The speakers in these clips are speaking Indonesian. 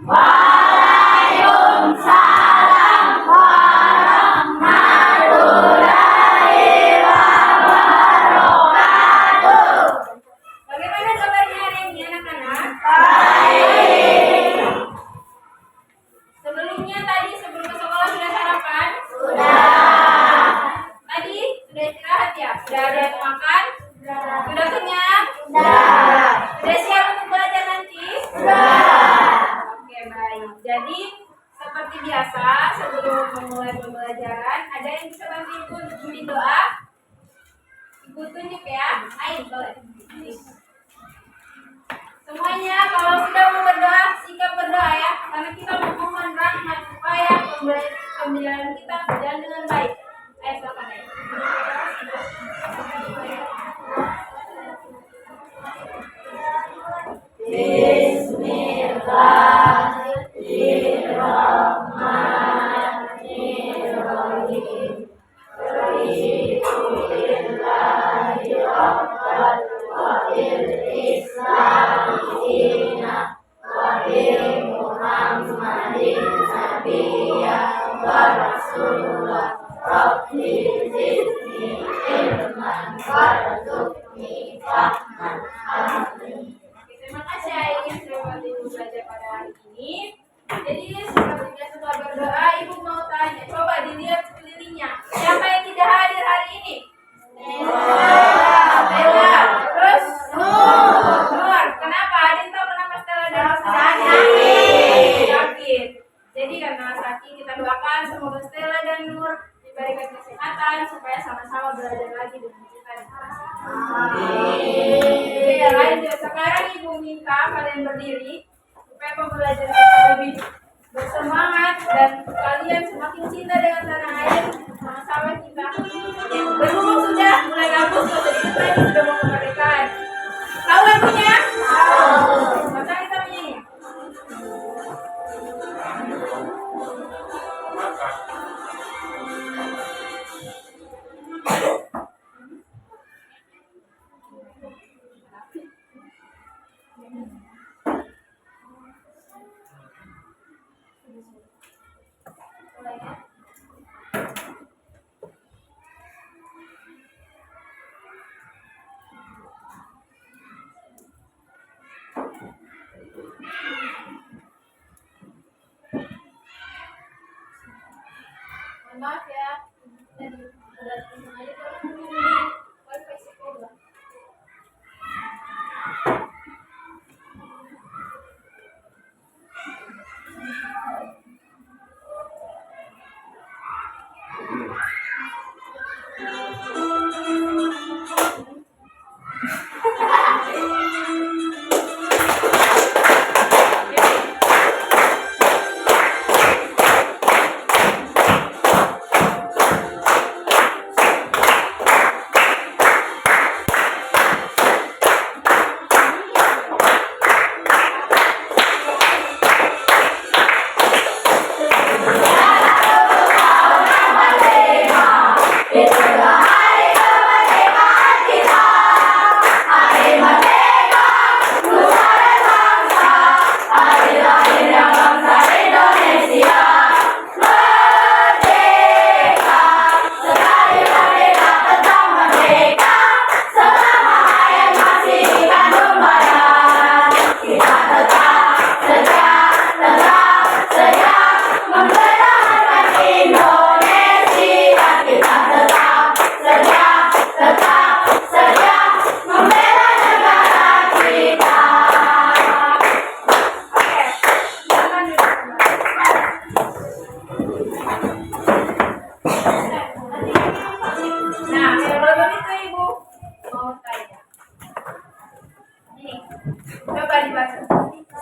Waalaikumsalam warahmatullahi wabarakatuh. Bagaimana kabarnya hari ini anak-anak? Baik. Sebelumnya tadi sebelum ke sekolah sudah sarapan? Sudah. Tadi sudah istirahat ya? Sudah ada yang makan? Sudah kenyang? Sudah. Sudah siap untuk belajar nanti? Sudah. Oke, baik. Jadi seperti biasa sebelum memulai pembelajaran, ada yang bisa bantu ibu bimbing doa? Ibu tunjuk ya. Ayo, boleh. Semuanya kalau sudah mau berdoa, sikap berdoa ya. Karena kita memohon rahmat supaya pembelajaran kita berjalan dengan baik. Ayo silakan ya. Bismillahirrahmanirrahim. Terima kasih Ain sudah ibu belajar pada hari ini. Jadi seperti biasa setelah berdoa, ibu mau tanya, coba dilihat sekelilingnya. Siapa yang tidak hadir hari ini? Stella. Terus? Nur. Kenapa? Adin tahu kenapa Stella dan Nur sakit? Jadi karena sakit kita doakan semoga Stella dan Nur diberikan kesehatan supaya sama-sama belajar lagi dengan kita di kelas. Amin. Ya, lanjut. Sekarang ibu minta kalian berdiri supaya pembelajaran kita lebih bersemangat dan kalian semakin cinta dengan tanah air sama-sama kita. Berhubung sudah mulai Agustus, jadi kita ini sudah mau kemerdekaan. Tahu lagunya? Tahu. Masa kita menyanyi? Maaf ya, jadi udah tenang aja kalau wifi sekolah.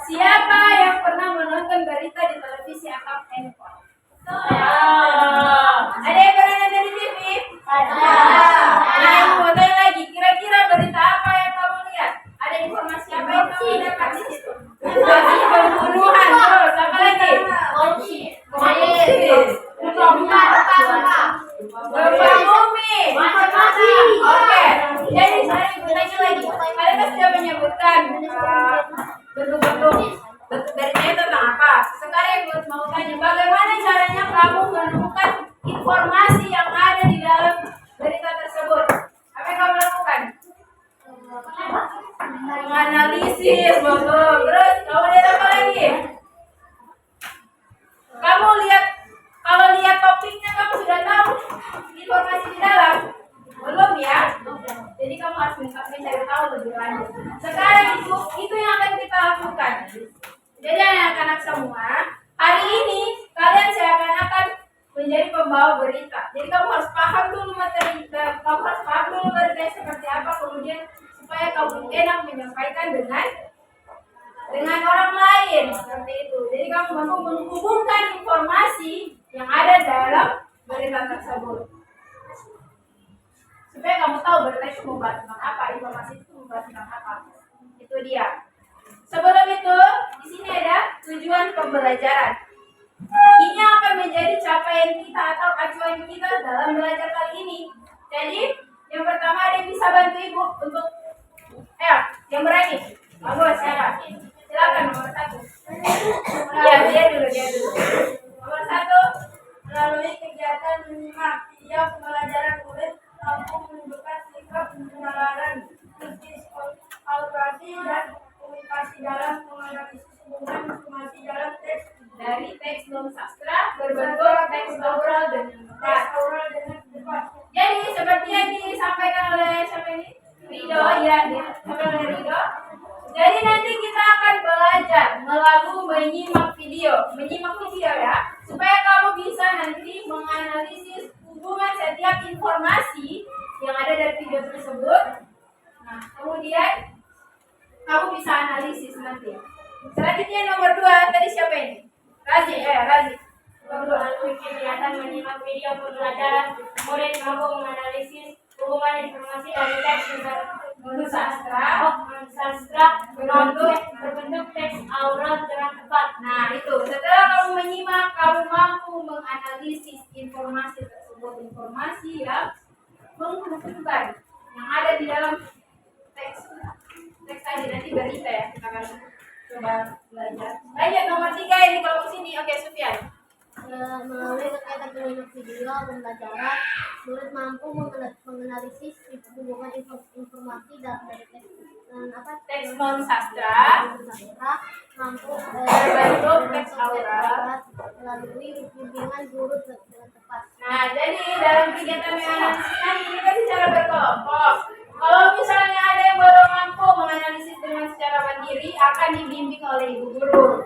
Siapa yang pernah menonton berita di televisi atau handphone? Ada yang pernah nonton di TV? Ada. Nah, yang mau tanya lagi, kira-kira berita apa yang kamu lihat? Ada informasi apa yang kamu dapat di situ? Pembunuhan. Terus apa lagi? Gempa bumi. Oke. Jadi saya ibu tanya lagi. Kalian sudah menyebutkan bentuk-bentuk beritanya tentang apa? informasi yang ada di dalam berita tersebut. Apa yang kamu lakukan? Menganalisis, betul. Terus kamu lihat apa lagi? Kamu lihat, kalau lihat topiknya kamu sudah tahu informasi di dalam? Belum ya? Jadi kamu harus mencari tahu lebih lanjut. Sekarang itu yang akan kita lakukan. Jadi anak-anak semua, hari ini kalian seakan-akan menjadi pembawa berita. Jadi kamu harus paham dulu materi, kamu harus paham dulu berita seperti apa, kemudian supaya kamu enak menyampaikan dengan orang lain seperti itu. Jadi kamu mampu menghubungkan informasi yang ada dalam berita tersebut. Supaya kamu tahu berita itu membahas tentang apa, informasi itu membahas tentang apa. Itu dia. Sebelum itu, di sini ada tujuan pembelajaran. Ini akan menjadi capaian kita atau acuan kita dalam belajar kali ini. Jadi, yang pertama ada yang bisa bantu ibu untuk, yang berani. Bagus, siapa? Silakan nomor 1. Ya, dia dulu. Nomor 1, melalui kegiatan menyimak tiap pembelajaran murid mampu menunjukkan sikap penalaran, kritis, kalkulasi, dan komunikasi dalam menganalisis hubungan informasi dalam teks dari teks non sastra berbentuk teks oral dengan tepat. Jadi seperti yang disampaikan oleh siapa ini? Rido, ya, disampaikan oleh Rido. Jadi nanti kita akan belajar melalui menyimak video ya, supaya kamu bisa nanti menganalisis hubungan setiap informasi yang ada dari video tersebut. Nah, kemudian kamu bisa analisis nanti. Selanjutnya nomor 2, tadi siapa ini? Razi. Melalui kegiatan menyimak video pembelajaran, murid mampu menganalisis hubungan informasi dari teks sastra berbentuk teks oral dengan tepat. Nah, itu setelah kamu menyimak, kamu mampu menganalisis informasi tersebut, informasi yang menghubungkan yang ada di dalam teks tadi. Nanti berita ya, kita akan coba belajar. Lanjut nomor 3 ini kalau sini. Oke, Sufyan. Melalui kegiatan menyimak video pembelajaran, murid mampu menganalisis hubungan informasi dari teks non sastra mampu berbentuk teks oral melalui bimbingan guru dengan tepat. Nah, jadi dalam kegiatan menganalisis ini kan secara berkelompok. Kalau misalnya ada yang baru mampu menganalisis dengan secara mandiri, akan dibimbing oleh ibu guru.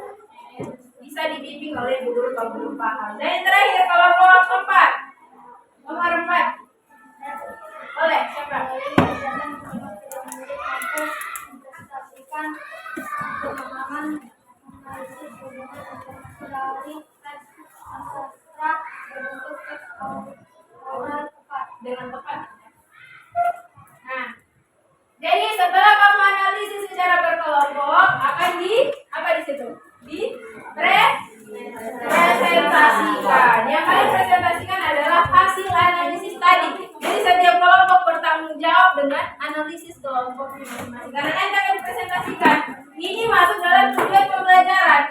Bisa dibimbing oleh ibu guru kalau belum paham. Dan yang terakhir, kelompok 4. Nomor 4. Boleh, siapa? Mempresentasikan pemahaman analisis hubungan dari teks sastra berbentuk teks oral dengan tepat. Nah, jadi setelah kamu analisis secara berkelompok, akan apa di situ? Presentasikan. Yang kalian presentasikan adalah hasil analisis tadi. Jadi setiap kelompok bertanggung jawab dengan analisis kelompoknya masing-masing. Karena nanti akan presentasikan. Ini masuk dalam tujuan pembelajaran.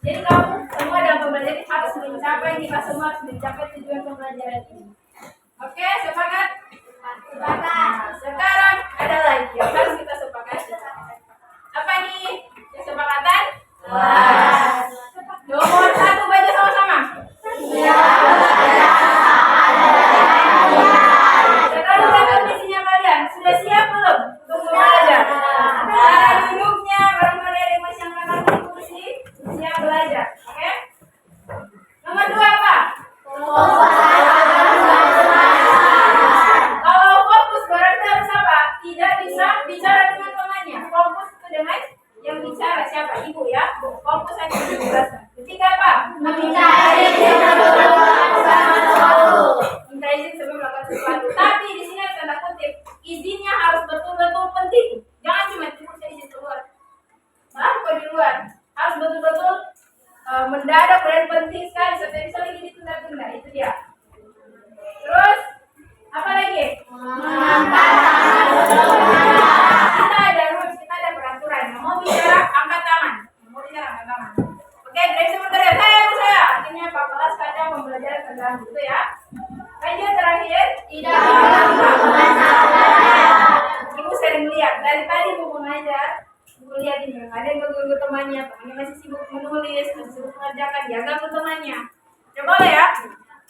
Jadi kamu semua dalam pembelajaran harus mencapai, kita semua harus mencapai tujuan pembelajaran ini. Oke, sepakat? Sepakat. Sekarang ada lagi yang harus kita sepakati. Apa nih kesepakatan? Nomor 1 baca sama-sama. Sekarang lihat visinya kalian. Sudah siap belum untuk belajar? Cara duduknya, barangkali ada yang masih angkat kaki kursi, siap belajar. Oke? Nomor 2 apa? Kalau fokus berarti harus apa? Tidak bisa bicara dengan temannya. Fokus itu dengan yang bicara siapa? Ibu ya. Fokus aja dijelaskan. Ketiga apa? Minta izin sebelum melakukan sesuatu. Tapi di sini ada tanda kutip. Izinnya harus betul-betul penting. Jangan cuma bisa izin keluar. Malah kalau di luar harus betul-betul mendadak dan penting sekali. Sampai bisa lagi ditunda-tunda. Itu dia. Terus apa lagi? Kita ada rules, kita ada peraturan. Mau bicara angkat tangan. Mau bicara angkat tangan. Oke, direksi berteriak, saya. Akhirnya 14 kadang pembelajaran terganggu, gitu ya. Lanjut terakhir. Tidak melakukan salah. Ibu sering lihat dari tadi ibu mengajar. Ibu lihat ini ada yang ganggu temannya, temannya masih sibuk menulis, masih sibuk mengerjakan, dia ganggu temannya. Coba ya.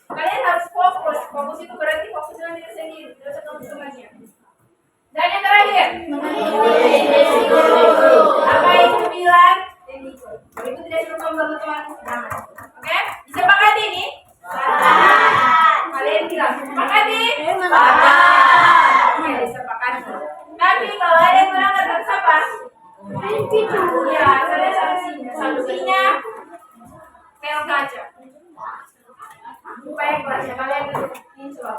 Kalian harus fokus. Fokus itu berarti fokus dengan diri sendiri, tidak usah ganggu temannya. Dan yang terakhir. Apa ibu bilang? Ibu tidak suruh kamu ganggu temanmu. Oke? Disepakati ini? Kalian bilang sepakati? Oke, disepakati. Tapi kalau ada yang melanggar harus apa? Ya, ada sanksinya. Sanksinya pel kaca. Supaya kelasnya kalian insya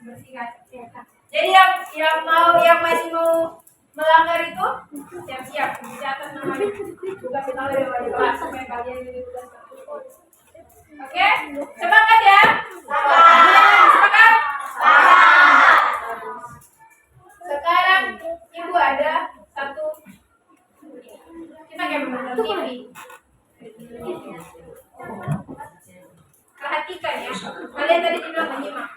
bersih kaca. Jadi yang masih mau melanggar itu siap-siap dicatat namanya. Tugas kita dari wali kelas supaya kalian jadi tugas. Oke, semangat ya. Semangat. Sekarang ibu ada satu. Kita kayak menonton TV. Perhatikan ya. Kalian tadi dibilang menyimak.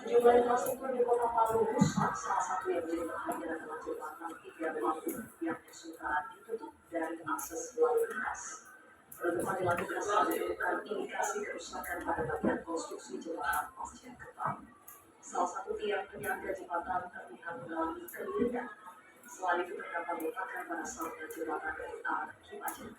Jumlah infrastruktur di Kota Palu rusak, salah satu yang menjadi perhatian adalah jembatan 3 yang sementara ditutup dari akses lalu lintas. Penutupan dilakukan setelah ditemukan indikasi kerusakan pada bagian konstruksi jembatan pasca gempa. Salah satu tiang penyangga jembatan terlihat mengalami kelirikan. Selain itu terdapat letakan pada salurnya jembatan dari arah Cimacan.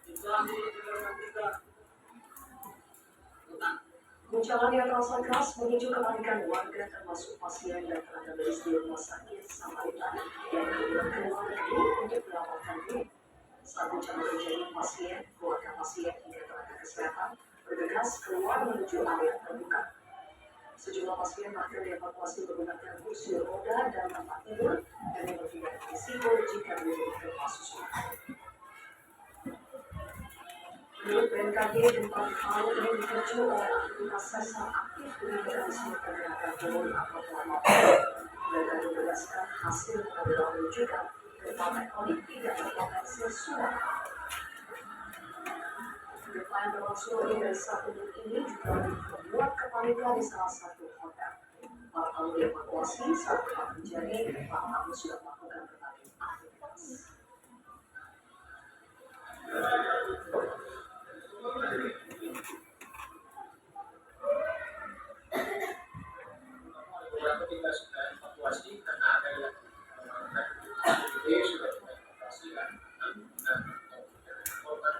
Guncangan yang terasa keras memicu kepanikan warga termasuk pasien dan tenaga medis di rumah sakit Samaritan yang kemudian keluar negeri untuk melaporkan diri. Saat guncangan terjadi, pasien, keluarga pasien hingga tenaga kesehatan bergegas keluar menuju area terbuka. Sejumlah pasien bahkan dievakuasi menggunakan kursi roda dan tempat tidur demi menghindari risiko jika terjadi gempa susulan. Menurut BMKG, gempa di Palu ini dipicu oleh aktivitas sesar aktif dengan mekanisme pergerakan gunung atau planetary. BMKG menegaskan hasil pengambilan menunjukkan gempa tektonik tidak berpotensi tsunami. Gempa yang berlangsung lebih dari 1 menit ini juga membuat kepanikan di salah satu hotel. Para tamu dievakuasi saat gempa terjadi, para tamu sudah melakukan berbagai aktivitas. Beberapa kita sudah evakuasi karena ada yang sudah evakuasi dan korban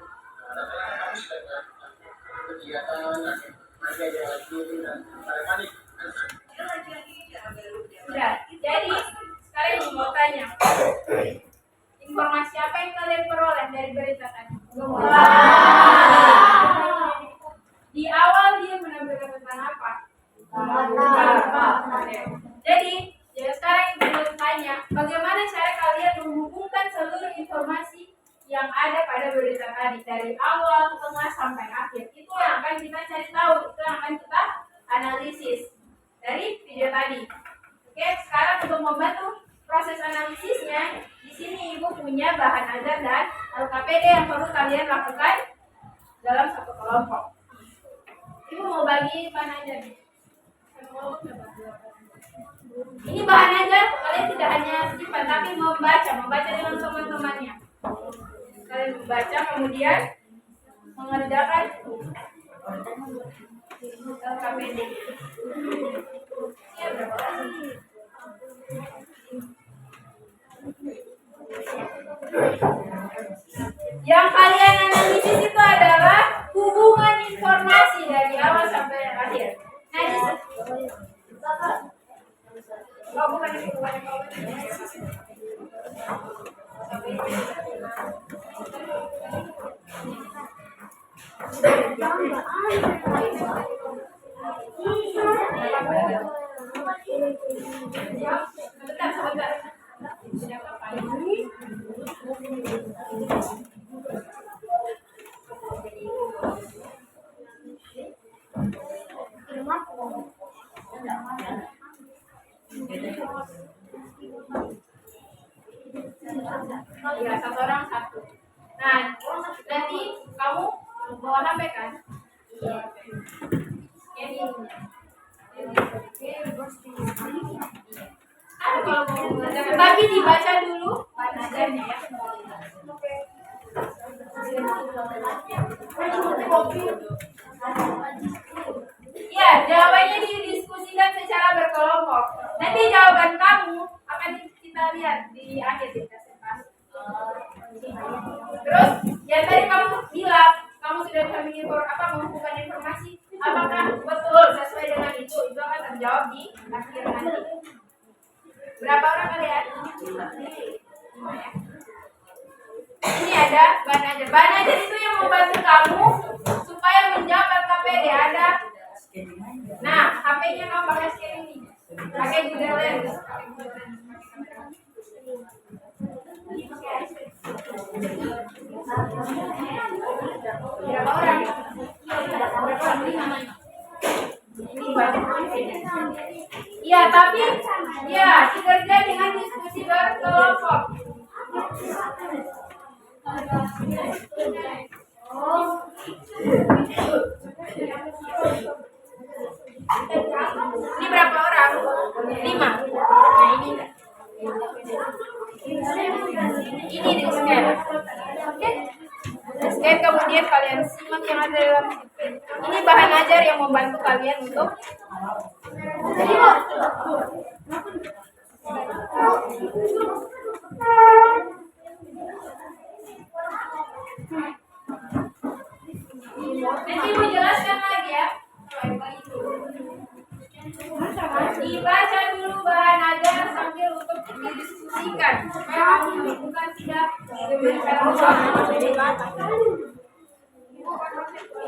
kami sudah melakukan kegiatan ada yang lagi dan panik. Sudah. Jadi sekarang ibu mau tanya. Informasi apa yang kalian peroleh dari berita tadi? Di awal dia menampilkan tentang apa? Jadi, ya sekarang ibu tanya, bagaimana cara kalian menghubungkan seluruh informasi yang ada pada berita tadi dari awal, tengah sampai akhir? Itu yang akan kita cari tahu, itu yang akan kita analisis dari video tadi. Oke, sekarang untuk membantu proses analisisnya, di sini ibu punya bahan ajar dan LKPD yang perlu kalian lakukan dalam satu kelompok. Ibu mau bagi bahan ajar nih. Ini bahan ajar, kalian tidak hanya simpan tapi membaca dengan teman-temannya. Kalian membaca kemudian mengerjakan LKPD. Siap berapa kali? Yang kalian analisis itu adalah hubungan informasi dari awal sampai akhir. Nah, oh, bukan itu. Sebentar, sebentar. Sudah kapan? Ya, satu orang satu. Nah, nanti kamu bawa HP kan? Iya. Ini. Tapi dibaca dulu banajannya ya. Ya, jawabannya didiskusikan secara berkelompok. Nanti jawaban kamu akan kita lihat di akhir presentasi. Terus, yang tadi kamu bilang, kamu sudah bisa mengumpulkan informasi, apakah betul sesuai dengan itu akan terjawab di akhir nanti. Berapa orang kalian? 5 ya. Ini ada Banajar. Banajar itu yang membantu kamu supaya menjawab LKPD. Ada. Nah, HP-nya kamu pakai scan ini. Pakai Google Lens. Berapa orang? Iya, tapi ya dikerja dengan diskusi berkelompok. Ini berapa orang? 5. Nah, ini. Ini di scan. Oke. Scan kemudian kalian simak yang ada dalam. Ini bahan ajar yang membantu kalian untuk nanti mau jelaskan lagi ya. Dibaca dulu bahan ajar sambil untuk didiskusikan supaya kamu bukan tidak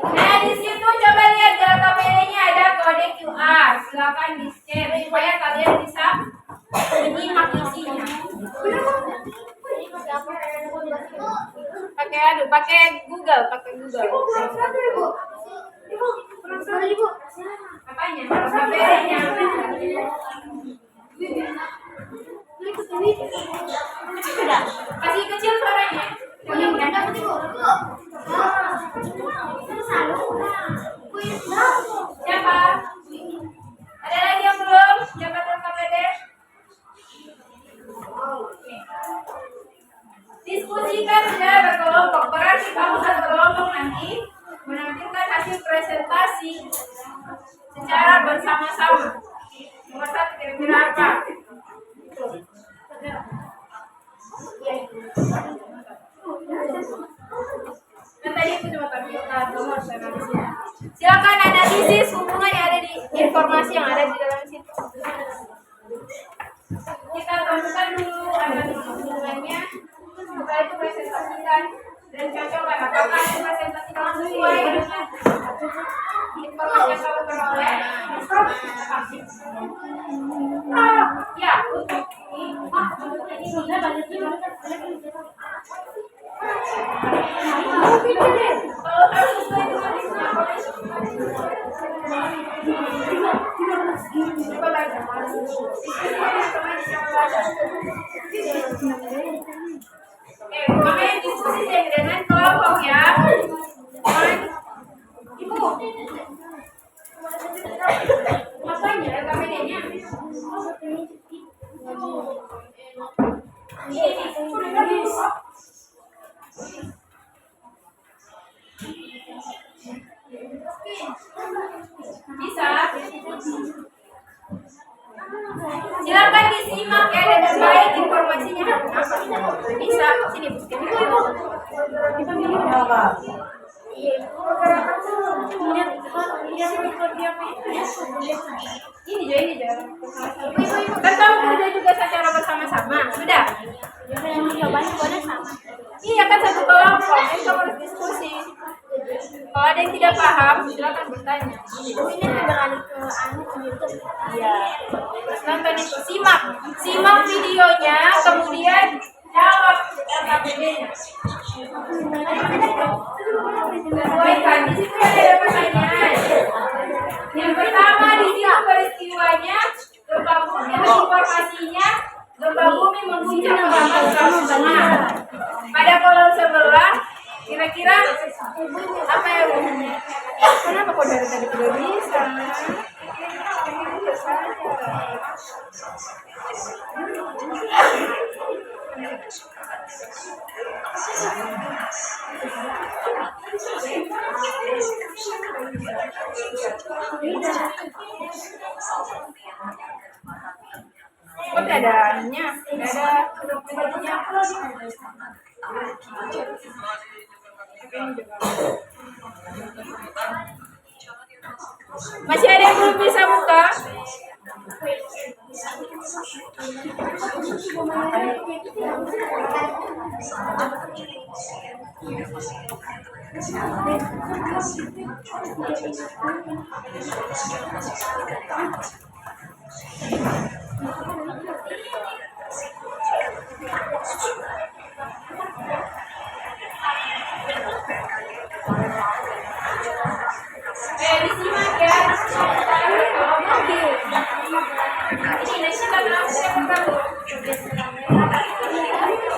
nah, di situ coba lihat di LKPD-nya ada kode QR. Silakan di-scan supaya kalian bisa menyimak isinya. Pakai Google. Apanya? LKPD-nya. Masih kecil suaranya. Siapa? Ada lagi yang belum dapat LKPD? Diskusikan secara berkelompok. Berarti kamu satu kelompok nanti menampilkan hasil presentasi secara bersama-sama. Nomor 1 kira-kira apa? Kan tadi itu cuma tampilkan nomor analisis. Silakan analisis hubungan yang ada di informasi yang ada di dalam situ. Kita temukan dulu analisis hubungannya. Setelah itu presentasikan dan cocokkan apakah presentasi kamu sesuai dengan informasi yang kamu peroleh. Ya, untuk makanya diskusi dengan kelompok ya. Ibu, masanya LKPD-nya. Bisa. Silakan disimak ya dengan baik informasinya. Bisa. Sini buskan. Ini aja. Kan kamu kerja juga secara bersama-sama. Sudah. Iya kan satu kelompok. Kamu harus diskusi. Kalau ada ada yang tidak paham, silakan bertanya. Ini beralih ke YouTube. Iya. Terus nonton itu, simak videonya, kemudian jawab RKPD-nya. Sesuaikan, di situ ada pertanyaan. Yang pertama di sini peristiwanya, gempa bumi informasinya, gempa bumi mengguncang Batam Sulawesi. Pada kolom sebelah, kira-kira apa yang bunyinya? Kenapa kok dari tadi tidak bisa? Kok tidak ada ininya? Tidak ada bajunya. Masih ada yang belum bisa buka? Disimak ya. Ini nasi tak berapa saya buka.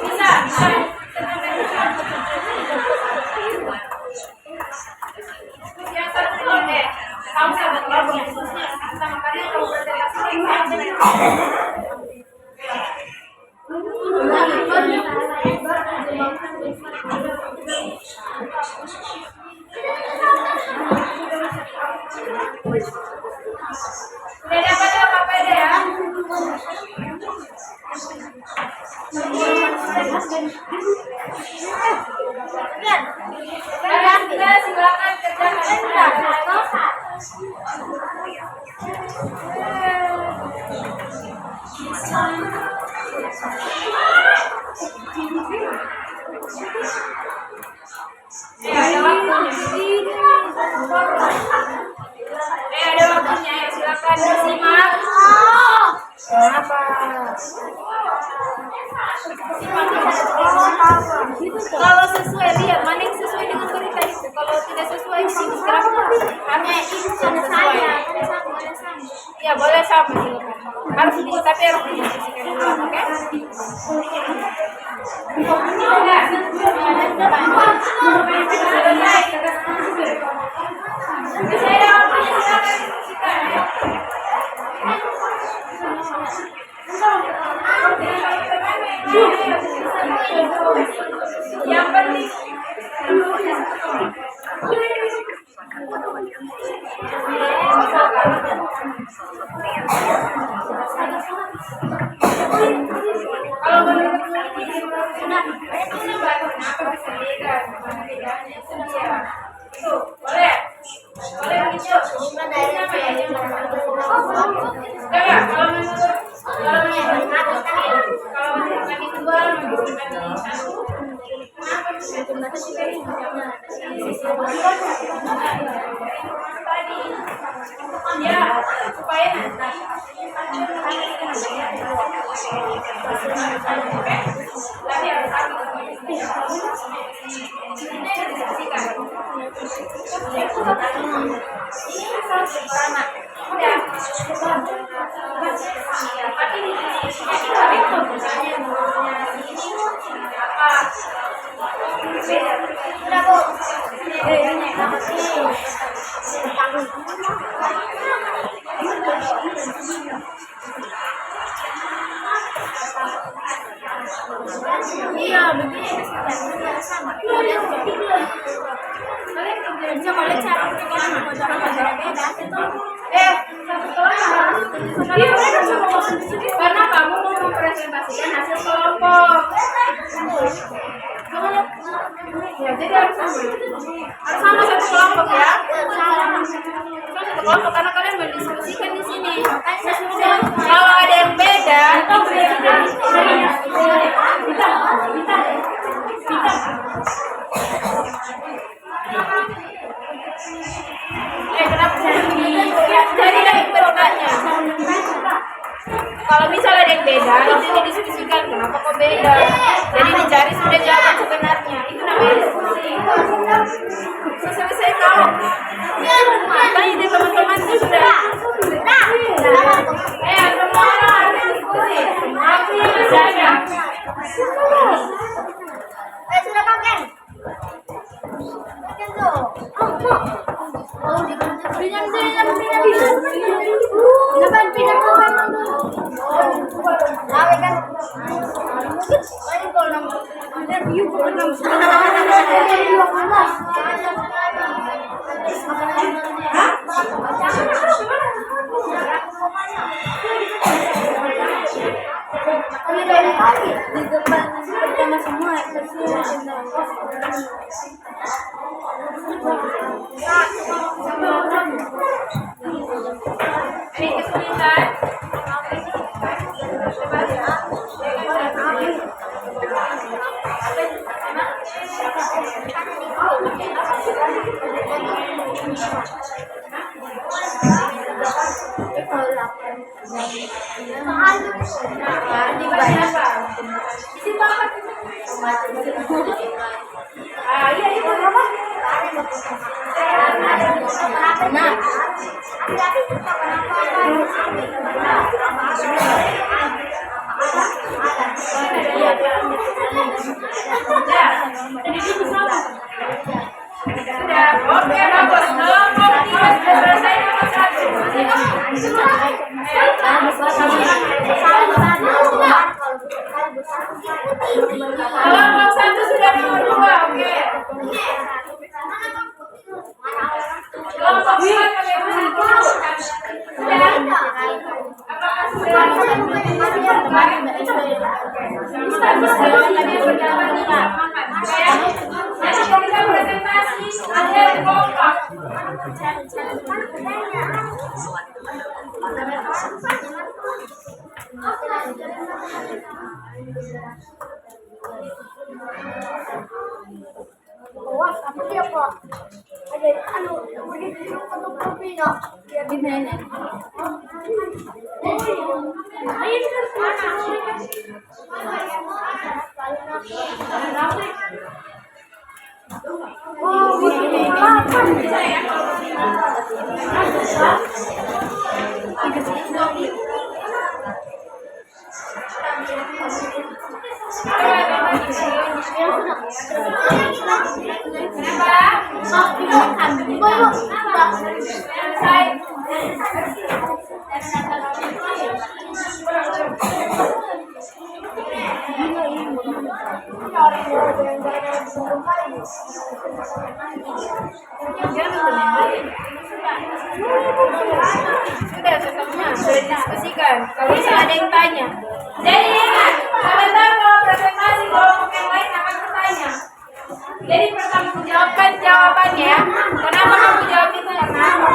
Bisa. Yang satu kamu sahabat kamu sama kalian kamu udah dapat apa ya? Sudah, silakan kerjakan. Ada waktunya ya, silakan disimak. Kenapa? Kalau sesuai lihat mana yang sesuai dengan berita itu. Kalau tidak sesuai sih kenapa? Karena itu sesuai. Ya boleh sama silakan. Harus di tapi harus didiskusikan dulu, oke? Yang penting kalau menurut boleh begitu. Kalau menurut kami kedua menunjukkan satu. Tadi ya supaya tadi harus iya begini sama karena kamu mau mempresentasikan hasil kelompok. Ya, jadi harus sama satu kelompok ya. Satu kelompok karena kalian berdiskusikan di sini. Kalau ada yang beda, beda, itu didiskusikan kenapa kok beda. Jadi dicari sudah jawaban sebenarnya. Itu namanya diskusi. Selesai kalau tanya di teman-teman itu sudah. Semua orang harus diskusi. Aku yang saja. Sudah kakek. Kakek tuh. Oh, pinjam. Lawe kan. Ayo kalau nomor. Ada view ke 6. Di depan pertama semua Ini kesulitan. Iya itu apa? Nah, Sudah, oke bagus. Nomor 3 sudah selesai, nomor 1. Kelompok 1 sudah nomor 2, oke. Kelompok 4 bagaimana dulu? Sudah? Apakah sudah? Nanti kita presentasi ada kelompok. wah, apa dia kok? Ada anu, begitu untuk kopinya. Dia di mana? Sudah semua sudah didiskusikan. Kalau bisa ada yang tanya. Jadi ingat, sebentar kalau presentasi kelompok yang lain akan bertanya. Jadi pertanggungjawabkan jawabannya. Kenapa kamu jawab itu? Kenapa?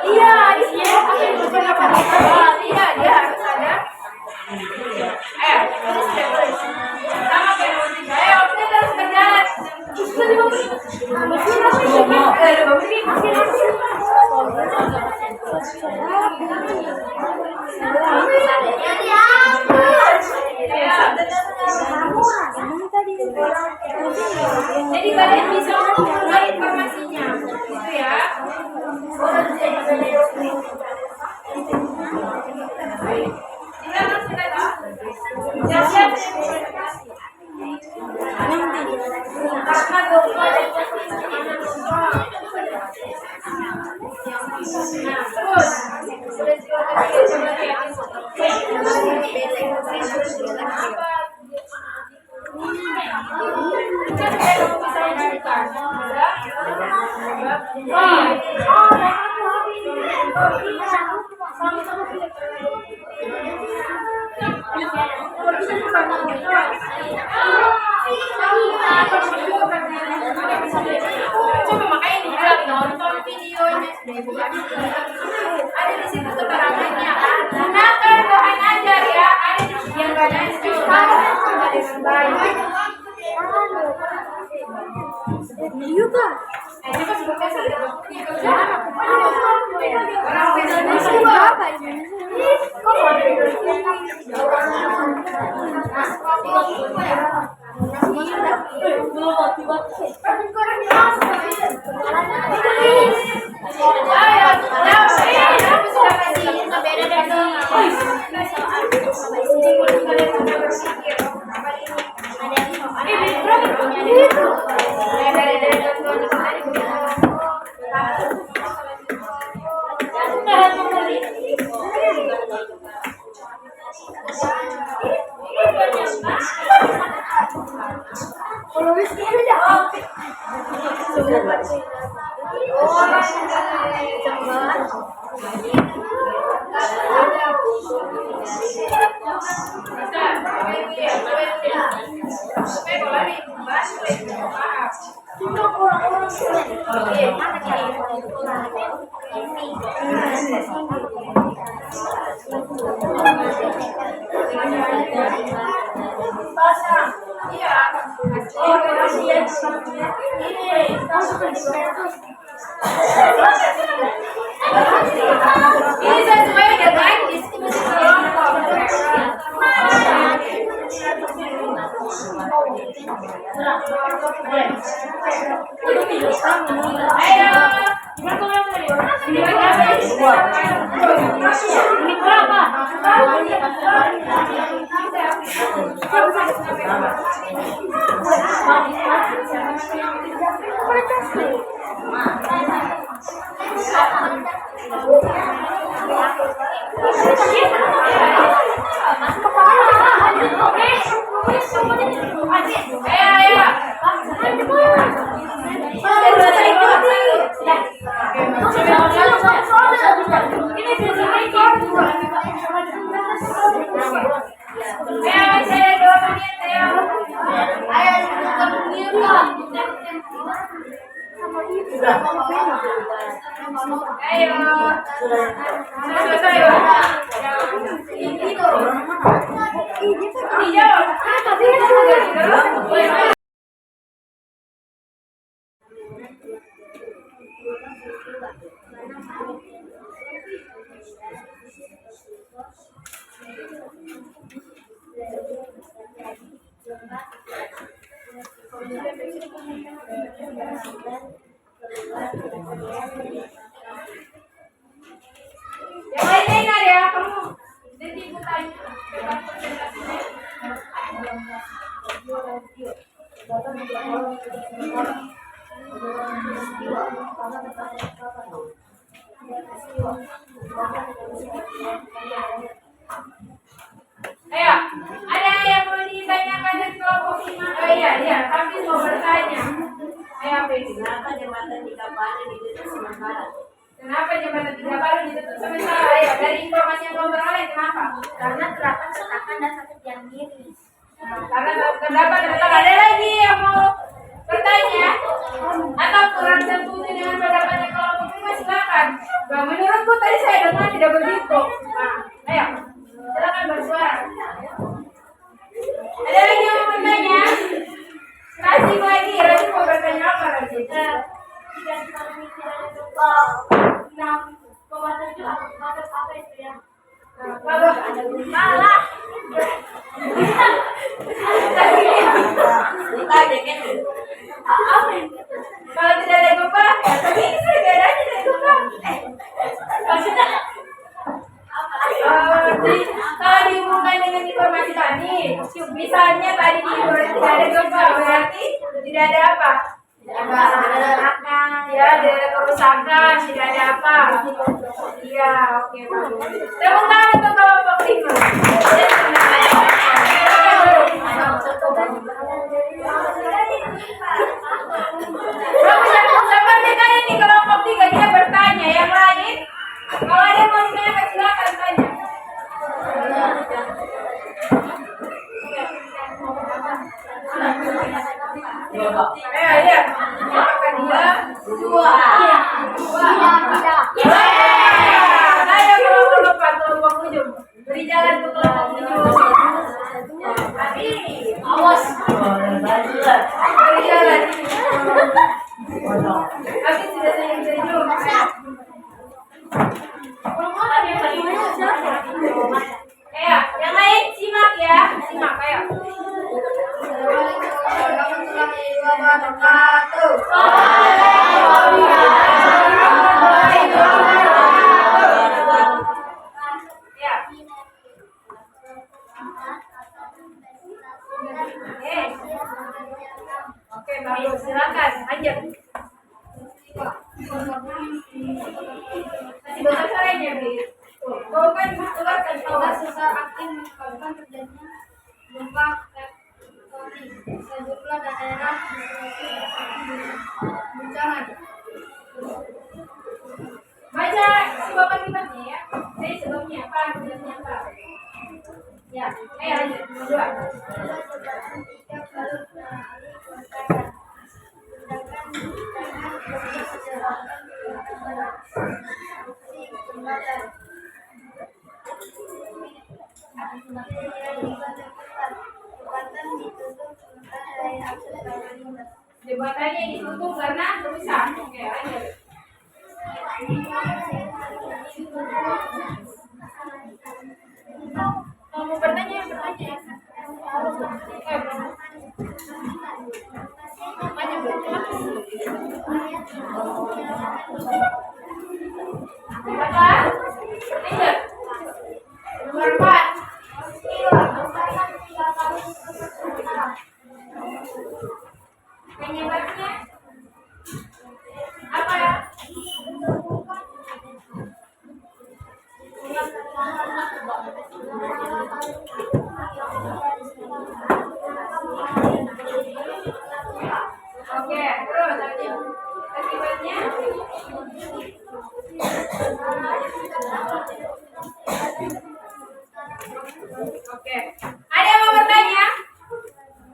Iya, iya. Iya, dia harus ada. Ayo, sama kayak Roti. Ayo, kita terus berjalan. Jadi kalian bisa mengumpulkan informasinya, gitu ya. Silakan sudah tahu. Siap-siap presentasi. Karena domba dan nah, terus. Coba makanya dibilang nonton videonya ada di situ keterangannya. Gunakan bahan ajar ya, ada yang bahan dengan baik. Juga. Coba sebutkan saja. Orang Indonesia berapa ini? Ini sesuai dengan diskusi kelompok. Ayo. Ini berapa? Yang lainnya ingat ya, kamu nanti ibu tanya tentang presentasinya. Ayo, ada yang mau ditanyakan dari kelompok 5? Oh iya, kami mau bertanya. Ayo, apa ini? Kenapa jembatan Tiga Baru ditutup sementara? Kenapa jembatan Tiga Baru ditutup sementara? Ayo, dari informasi yang kamu peroleh, kenapa? Karena terdapat setakan dan sakit yang miris. Karena terdapat ada lagi yang mau Atau kurang setuju dengan pendapatnya kelompok lima silakan. Bah, menurutku tadi saya dengar tidak begitu. Nah, ayo silakan bersuara. Ada lagi yang mau bertanya? Kasih lagi, Razi mau bertanya apa Razi? Malah. Kalau tidak ada gempa, ya tapi saya tidak ada tidak gempa. Maksudnya kalau dihubungkan dengan informasi tadi, misalnya tadi tidak ada gempa, berarti tidak ada apa? Tidak ada kerusakan, ya, tidak ada kerusakan, tidak ada apa? Iya, oke bagus. Tepuk tangan untuk kelompok 5. Seperti tadi nih kelompok 3 dia bertanya, yang lain kalau ada yang mau ditanya silakan tanya. Iya. Apakah dia? Dua. Ayo kelompok 7. Beri jalan ke kelompok 7. Tapi awas. Beri jalan. Tapi tidak senyum-senyum. Yang lain simak ya, simak ayo. Oke, bagus. Silakan, lanjut. Masih besar suaranya, Bi. Kau kan keluarkan kalau sesar aktif menyebabkan terjadinya gempa tektonik sejumlah daerah bencana. Baca sebab akibatnya ya. Jadi sebabnya apa? Akibatnya apa? Ya, ayo lanjut. Kedua. Jembatannya ditutup karena rusak. Oke, lanjut. Mau bertanya ya. Banyak berapa? Lanjut. Nomor 4. Penyebabnya apa ya? Oke, terus akibatnya oke. Ada yang mau bertanya?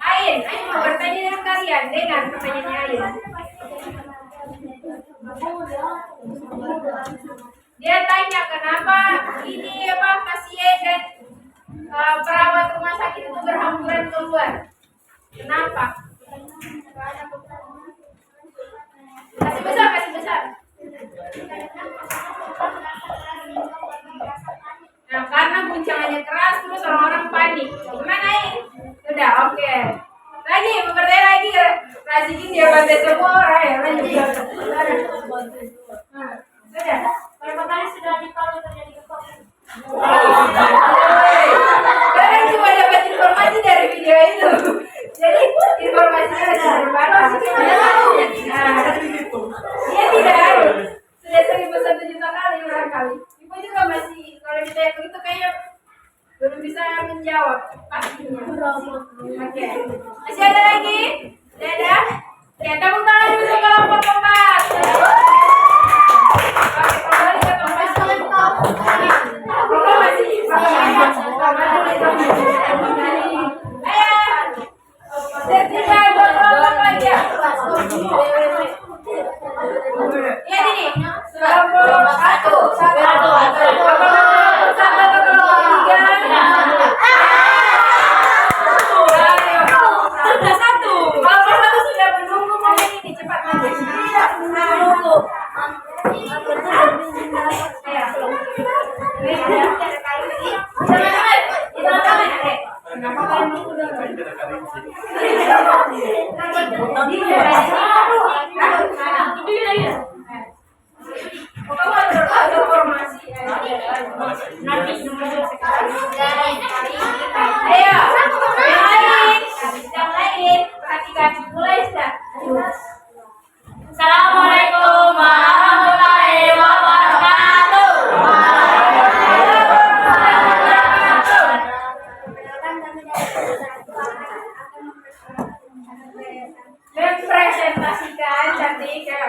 Ain mau bertanya dengan kalian. Dengar pertanyaannya Ain. Dia tanya kenapa ini pasien dan perawat rumah sakit itu berhamburan keluar. Kenapa? Kasih besar. Nah, karena guncangannya keras terus orang-orang panik. Gimana ini? Sudah, oke. Lagi, mau bertanya lagi. Rasikin dia bantai semua orang ya. Lanjut. Sudah. Berapa kali sudah ditaruh terjadi gempa? Kalian cuma dapat informasi dari video itu. Jadi informasinya berbeda. Dia tidak sudah 1.001 juta kali barangkali. Ibu juga masih kalau ditanya begitu kayak belum bisa menjawab pastinya. Oke. Masih ada lagi? Tidak ada? Ya, tepuk tangan dulu untuk kelompok 4. Oke, kembali ke kelompok 4. Ayo. Tinggal 2 kelompok lagi ya. Assalamualaikum warahmatullahi wabarakatuh. Mempresentasikan cantik ya.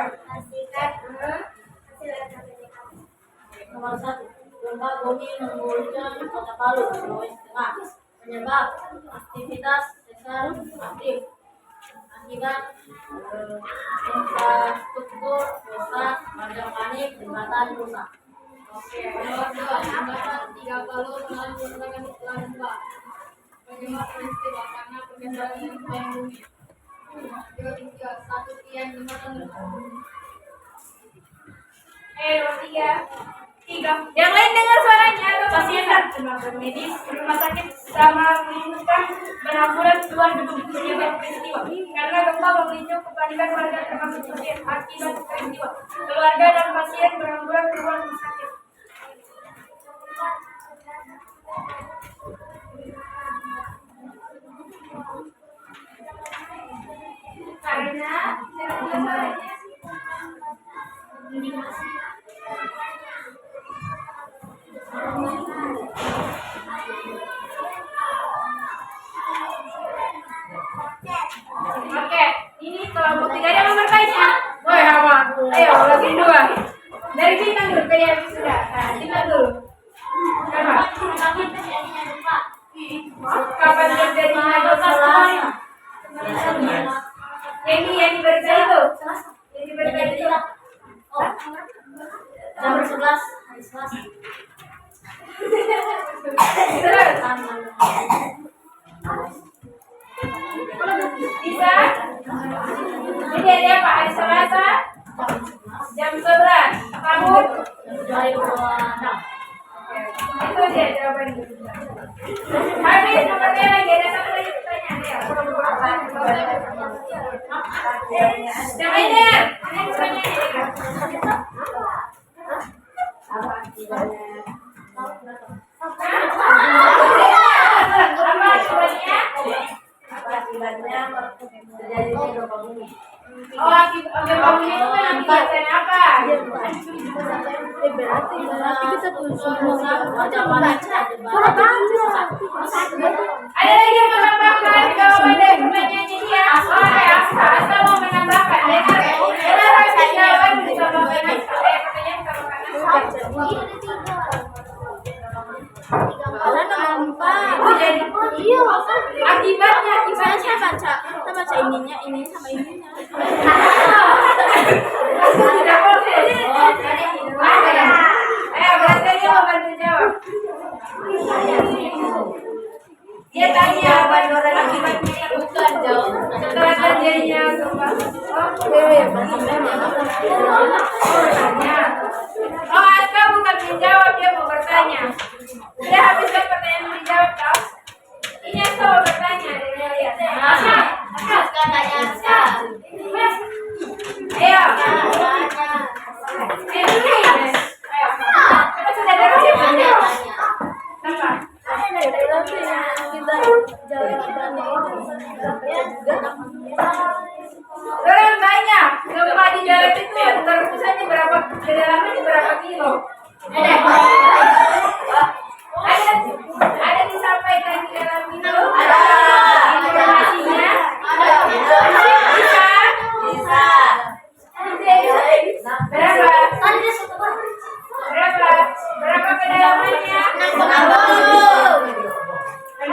Nomor 1, gempa bumi mengguncang kota Palu, Sulawesi Tengah. Penyebab aktivitas sesar aktif. Akibat infrastruktur rusak, warga panik, jembatan rusak. Nomor 2, jembatan 3 Palu mengalami kerusakan setelah gempa. Penyebab peristiwa karena pergerakan tiang bumi. 2, 3, 1 tiang jembatan rusak. Nomor 3. Yang lain dengar suaranya. Pasien dan tenaga medis rumah sakit sama menemukan penamburan keluar gedung penyebab peristiwa. Karena gempa memicu kepanikan warga termasuk pasien. Akibat peristiwa, keluarga dan pasien berhamburan keluar rumah sakit. Karena suaranya Oke, ini kelompok 3 ada yang bertanya. Woi, Hawa. Ayo, lagi 2. Dari bintang dulu, kayak sudah. Nah, bintang dulu. Kenapa? Kapan terjadinya gempa? Yang berita itu. Yang berita itu. Jam 11 hari Selasa. Terus. Bisa? Jadi ada apa? Hari Selasa? Jam 11. Tahun? 2006. Itu aja jawabannya. Habis nomornya lagi ada satu lagi pertanyaan ya. Yang lainnya? Ini pertanyaannya. Apa jawabannya? Akibatnya terjadinya gempa bumi. Oh, akibat gempa bumi itu mengakibatkan apa? Berarti kita tulis Rusak, warga panik, jembatan rusak. Ada lagi yang menambahkan jawaban dari pertanyaannya dia? Oh ya, Asa mau menambahkan. Dengar harus jawaban ditambahkan Asa. Pertanyaan ditambahkan Asa. Oh jadi akibatnya saya baca ininya, ini sama ininya. tidak boleh. Ayo berarti dia mau bantu jawab. Dia tanya akibatnya bukan jawab. Setelah terjadinya gempa. Oh, Aska bukan menjawab, dia mau bertanya. Sudah habiskan pertanyaan yang dijawab tau? Ini Aska mau bertanya. Aska, Tanya Aska. ayo. Ayo. Kita sudah ada siapa? Apa? Orang banyak. Gempa di darat itu terpusatnya berapa? Kedalamannya berapa kilo? Ada disampaikan di dalam itu? Informasinya? Bisa? Berapa? Berapa kedalamannya? 6,7?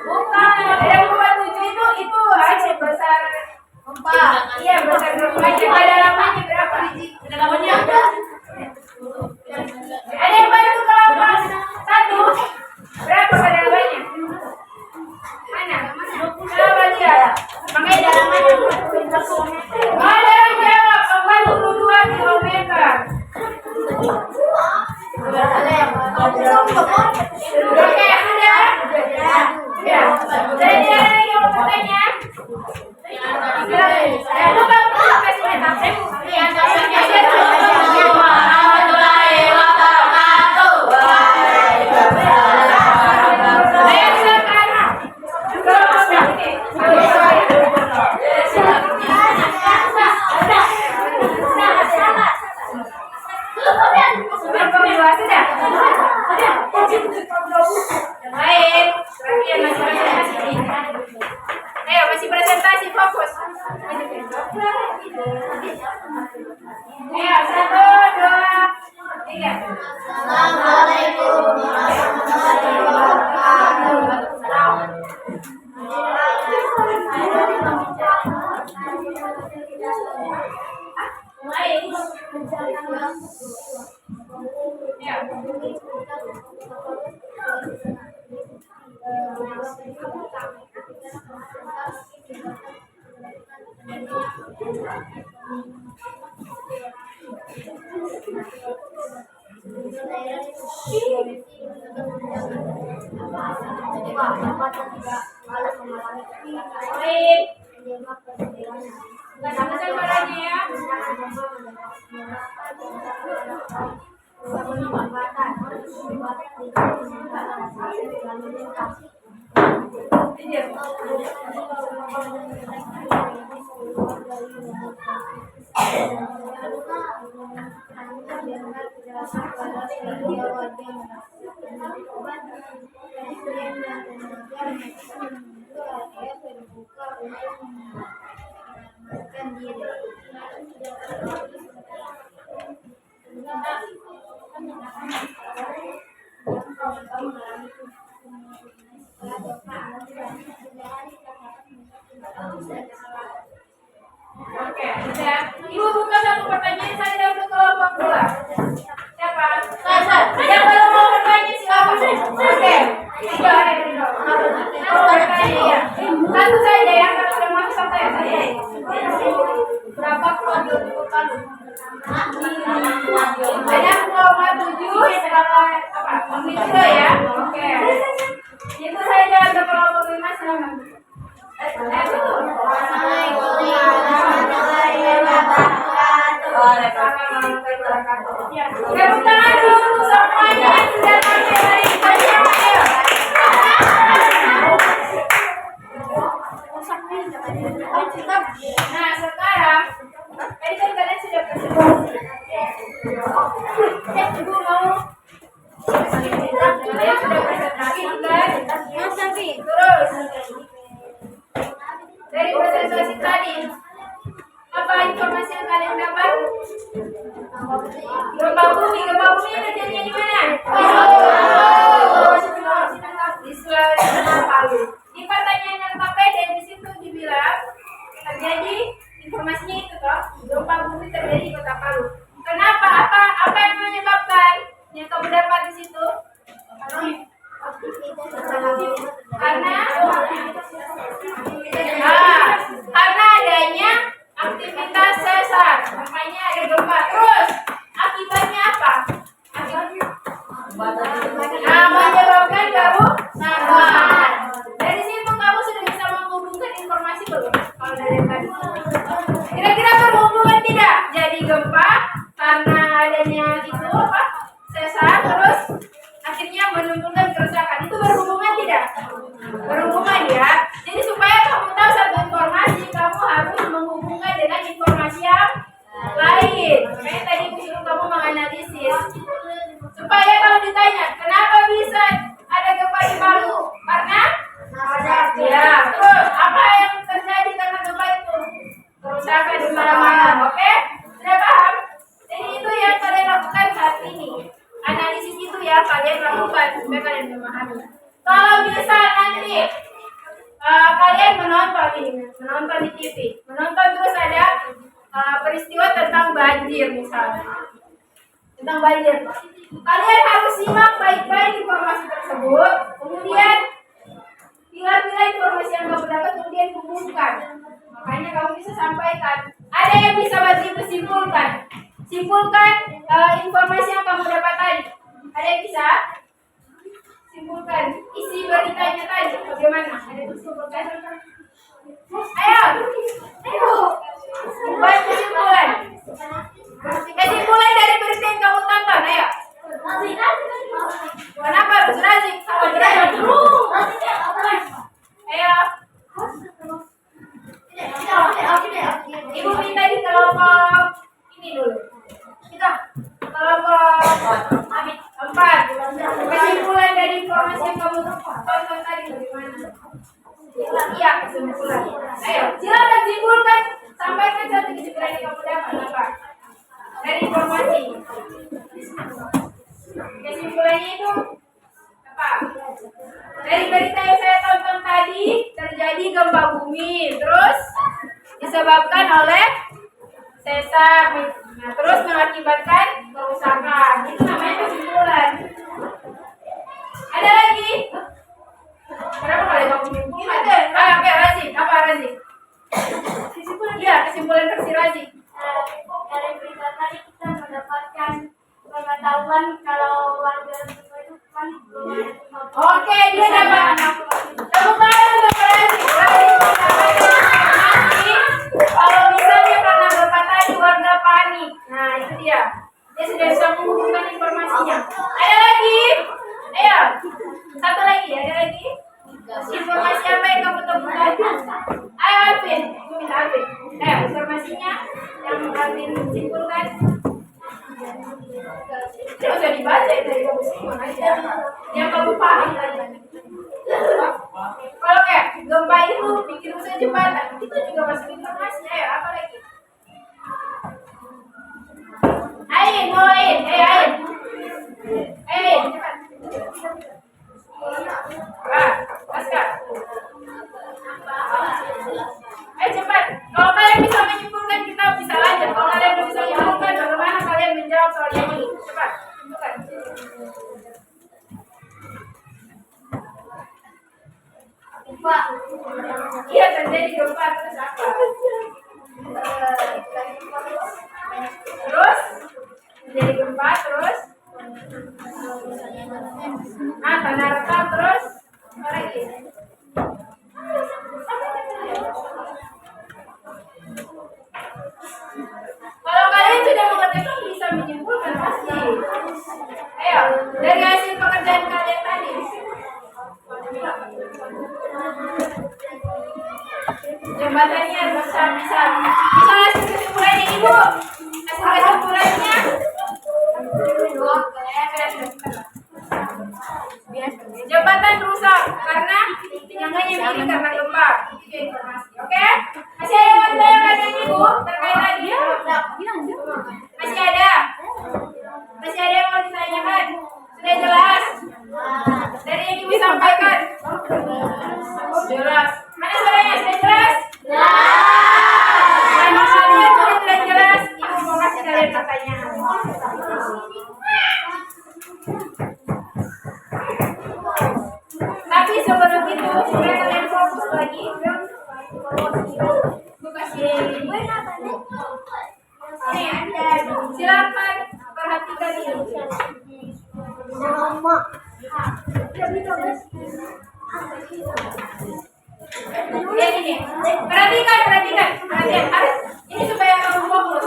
Bukan, 6,7 itu aja besar gempa. Iya, besar gempanya. Kedalamannya berapa? Kedalamannya Oke, sudah. Ya. Jadi ada yang mau bertanya? Ayo, masih presentasi, fokus. Ayo, 1, 2, 3. Assalamualaikum warahmatullahi wabarakatuh. Oke, sudah. Ibu buka satu pertanyaan saya dahulu ke kelompok 2. Siapa? Saya. Yang belum mau bertanya silakan. Oke. Tiga ada di bawah. Mau bertanya ya. Satu saja ya, kalau sudah masuk sampai saya. Berapa produk palu? Ada 0,7 skala apa? Magnitudo ya. Oke. Itu saja untuk kelompok 5 silakan. Tepuk tangan dulu untuk semuanya yang sudah sampai hari ini. Ayo. Nah, sekarang tadi kan kalian sudah presentasi. Ibu mau kalian sudah presentasi kan? Terus dari presentasi tadi, apa informasi yang kalian dapat? Gempa bumi terjadinya di mana? Di Sulawesi Palu. Di pertanyaan yang KPD di situ dibilang terjadi informasinya itu toh, gempa bumi terjadi di Kota Palu. Kenapa? Apa yang menyebabkan yang kamu dapat di situ? Karena adanya aktivitas sesar, makanya ada gempa. Terus akibatnya apa? Menyebabkan kerusakan. Dari situ kamu sudah bisa menghubungkan informasi belum? Kalau dari tadi, kira-kira berhubungan tidak? Jadi gempa karena adanya itu apa? Sesar, terus akhirnya menimbulkan kerusakan. Itu berhubungan tidak? Berhubungan ya. Jadi supaya kamu tahu satu informasi, kamu harus menghubungkan dengan informasi yang lain. Makanya tadi aku suruh kamu menganalisis. Supaya kalau ditanya, kenapa bisa ada gempa di Palu? Karena ya. Terus apa yang terjadi karena gempa itu? Kerusakan di mana-mana. Oke? Sudah paham? Jadi itu yang kalian lakukan saat ini. Analisis itu ya kalian lakukan supaya kalian memahami. Kalau bisa nanti kalian menonton di TV, menonton terus ada peristiwa tentang banjir misalnya, tentang banjir. Kalian harus simak baik-baik informasi tersebut, kemudian pilih-pilih informasi yang kamu dapat kemudian hubungkan. Makanya kamu bisa sampaikan. Ada yang bisa bantu simpulkan informasi yang Gambarnya itu apa? Dari berita yang saya tonton tadi terjadi gempa bumi, terus disebabkan oleh sesar, nah, terus mengakibatkan kerusakan. Itu namanya kesimpulan. Ada lagi? Berapa kali kamu menyimpulkan? Oke, Razi. Apa Razi? Kesimpulan? Iya, kesimpulan versi Razi. Dari berita tadi kita mendapatkan pengetahuan kalau warga semua itu kan Oke, dia dapat. Tepuk tangan untuk Razi. Razi mendapatkan informasi kalau misalnya karena gempa tadi warga panik. Nah, itu dia. Dia sudah bisa menghubungkan informasinya. Ada lagi? Ayo. Satu lagi, ada lagi? Informasi apa yang kamu temukan? Ayo Alvin, aku minta Alvin. Ayo, informasinya yang Alvin simpulkan. Tidak usah dibaca itu, kamu simpul aja. Yang kamu paham aja. Kalau kayak gempa itu bikin rusak jembatan, itu juga masuk informasi. Ayo, apa lagi? Ain, mau Ain, Ain. Ain, cepat. Askar. Cepat. Kalau kalian bisa menyimpulkan, kita bisa lanjut. Kalau kalian belum bisa menyimpulkan, bagaimana kalian menjawab soal yang ini? Cepat. Simpulkan. gempa. Iya, terjadi gempa terus apa? Terus terjadi gempa terus tanah retak terus apa lagi? Kalau kalian sudah mengerjakan bisa menyimpulkan pasti. Ayo, dari hasil pekerjaan kalian tadi. Jembatannya bisa hasil kesimpulannya Ibu. Hasil kesimpulannya. Jembatan rusak karena penyangga miring karena gempa. Itu informasi. Oke? Masih ada yang bertanya Ibu terkait lagi? Masih ada? Masih ada yang mau ditanyakan? Sudah jelas? Dari yang Ibu sampaikan? Jelas. Mana suaranya? Sudah jelas? Nah, maksudnya sudah jelas. Ibu mau kasih kalian pertanyaan. Tapi sebelum itu, supaya kalian fokus lagi, Bu kasih silakan perhatikan ini. Ya ini, perhatikan. Ini supaya kamu fokus.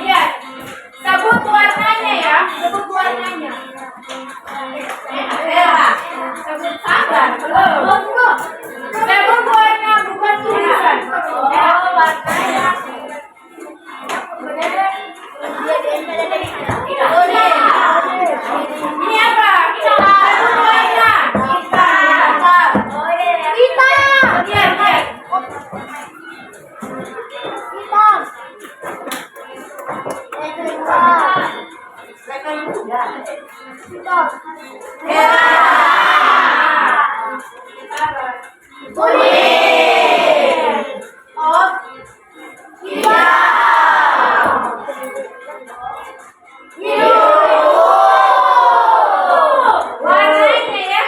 Lihat, sebut warnanya ya, sebut warnanya. Sebut sabar, belum. Sebut warna bukan tulisan. Warnanya. Ini apa? Sebut warna. Lihat. Warnanya ya.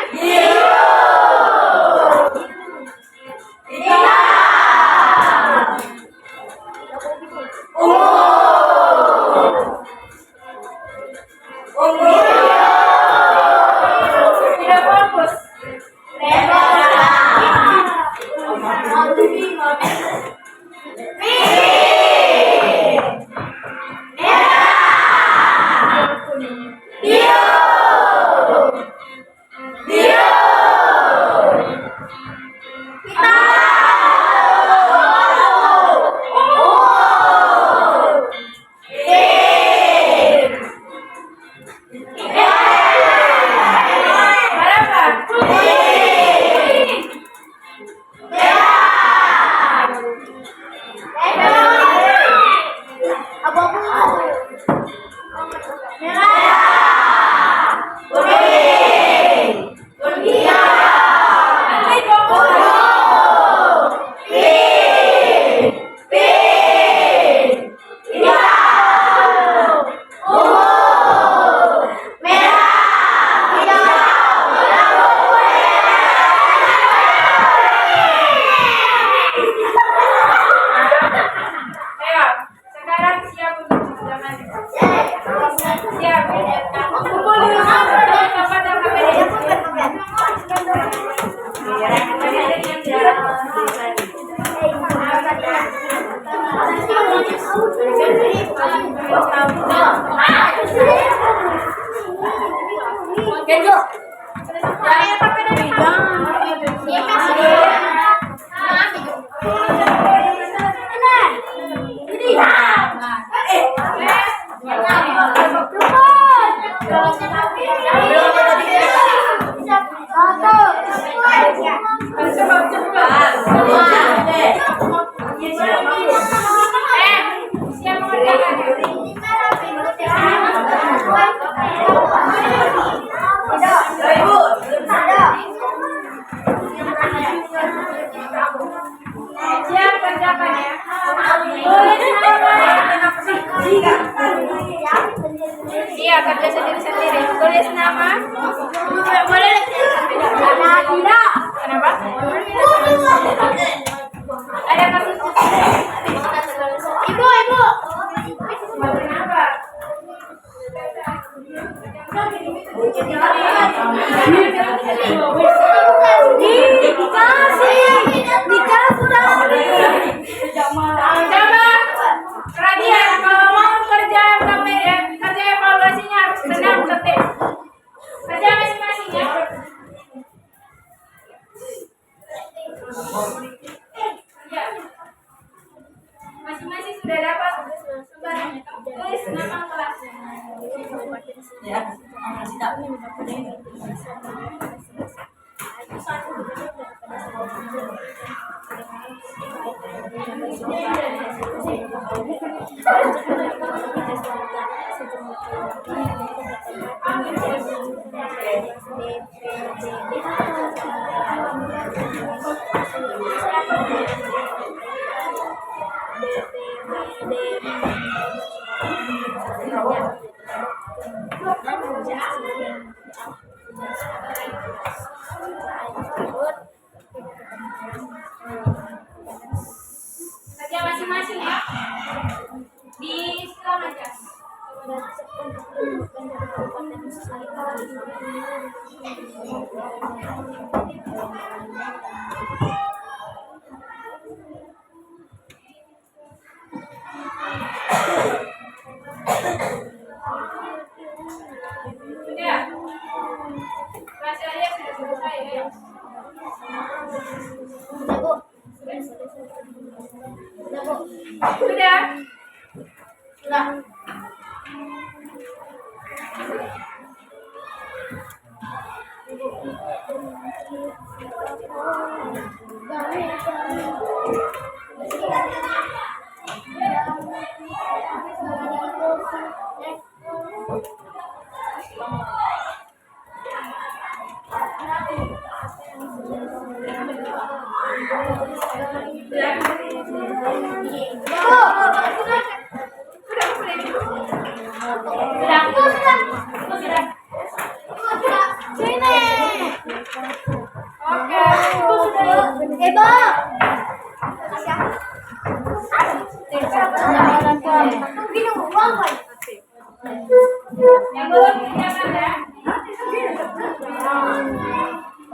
Tidak fokus. Berapa? Siap kerjakan ya. Tulis nama. Iya, kerja sendiri-sendiri. Tulis nama. Boleh. Tidak. Kenapa? Ada kasus. Ibu. Kenapa? Coba perhatian, kalau mau kerja kerja evaluasinya harus benar tertib. Kerja masing-masing ya. Ya. Masing-masing sudah dapat sumbernya. Tulis nama kelasnya. Kerja masing-masing ya. Di sekolah aja. Sudah. Pelajarannya sudah selesai ya. Sudah. Yang belum dinyatakan ya.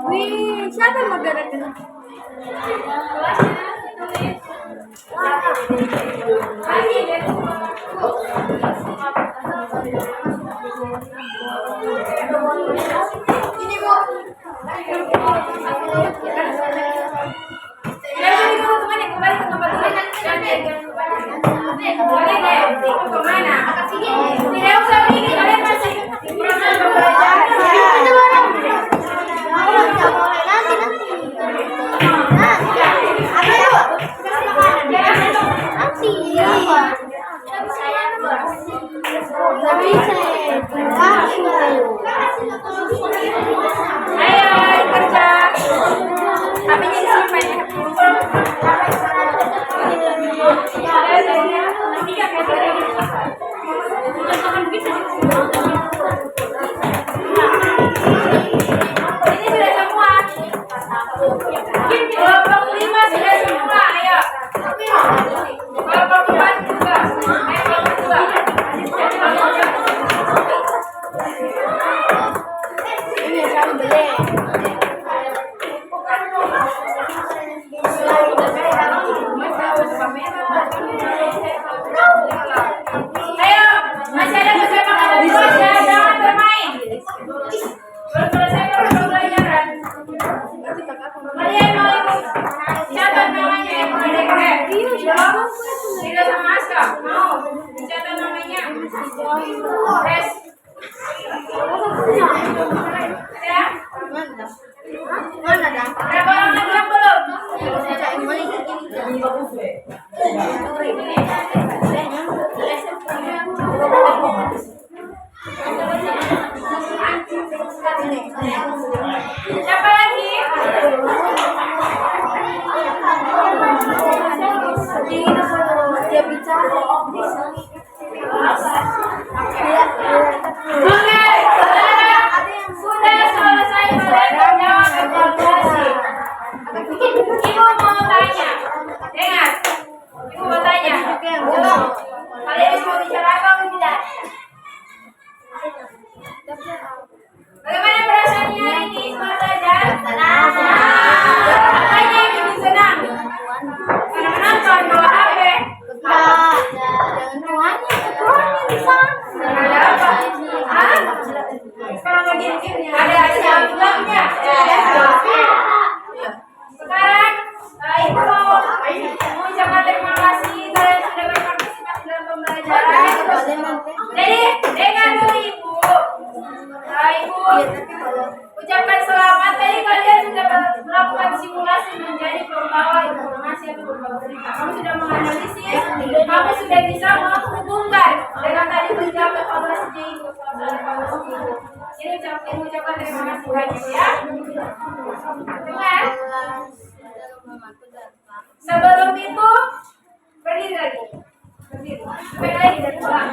Wih, siapa yang mau gerakan? Ini Bu. Kembali ke tempat boleh deh, mau kemana? Tidak usah begini, kalian masih proses pembelajaran. Ayo kerja. HP-nya disimpan ya. Ini sudah semua. Kelompok 5 sudah semua, ayo. Kelompok 4 juga. Ini yang kami beli. Ayo, masih ada kesempatan bebas ya, jangan bermain. Belum selesai pembelajaran. Kalian mau ikut? Siapa namanya yang mau didekat? Tidak sama Aska. Mau? Siapa namanya? Tes. Ya? Berapa orang lagi yang belum? Siapa lagi? Dia bicara. Oke, saudara, sudah selesai menjawab evaluasi. Ibu mau tanya, dengar. Ibu mau tanya. Kalian mau bicara apa atau tidak? Bagaimana perasaannya hari ini setelah belajar? Senang. Apanya yang bikin senang? Karena menonton bawa HP. Ada apa? Hah? Sekarang lagi ada siapnya. Sekarang ibu mau mengucapkan terima kasih kalian sudah berpartisipasi dalam pembelajaran. Jadi dengar dulu ibu. Ibu ucapkan selamat. Tadi kalian sudah melakukan simulasi menjadi pembawa informasi atau pembawa berita. Kamu sudah menganalisis. Kamu sudah bisa menghubungkan dengan tadi menjawab evaluasi ibu. Jadi ucapkan terima kasih banyak ya. Dengar. Sebelum itu berdiri lagi. Berdiri. Sampai lagi dari pulang.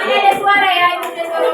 Ini ada suara ya, ini ada suara.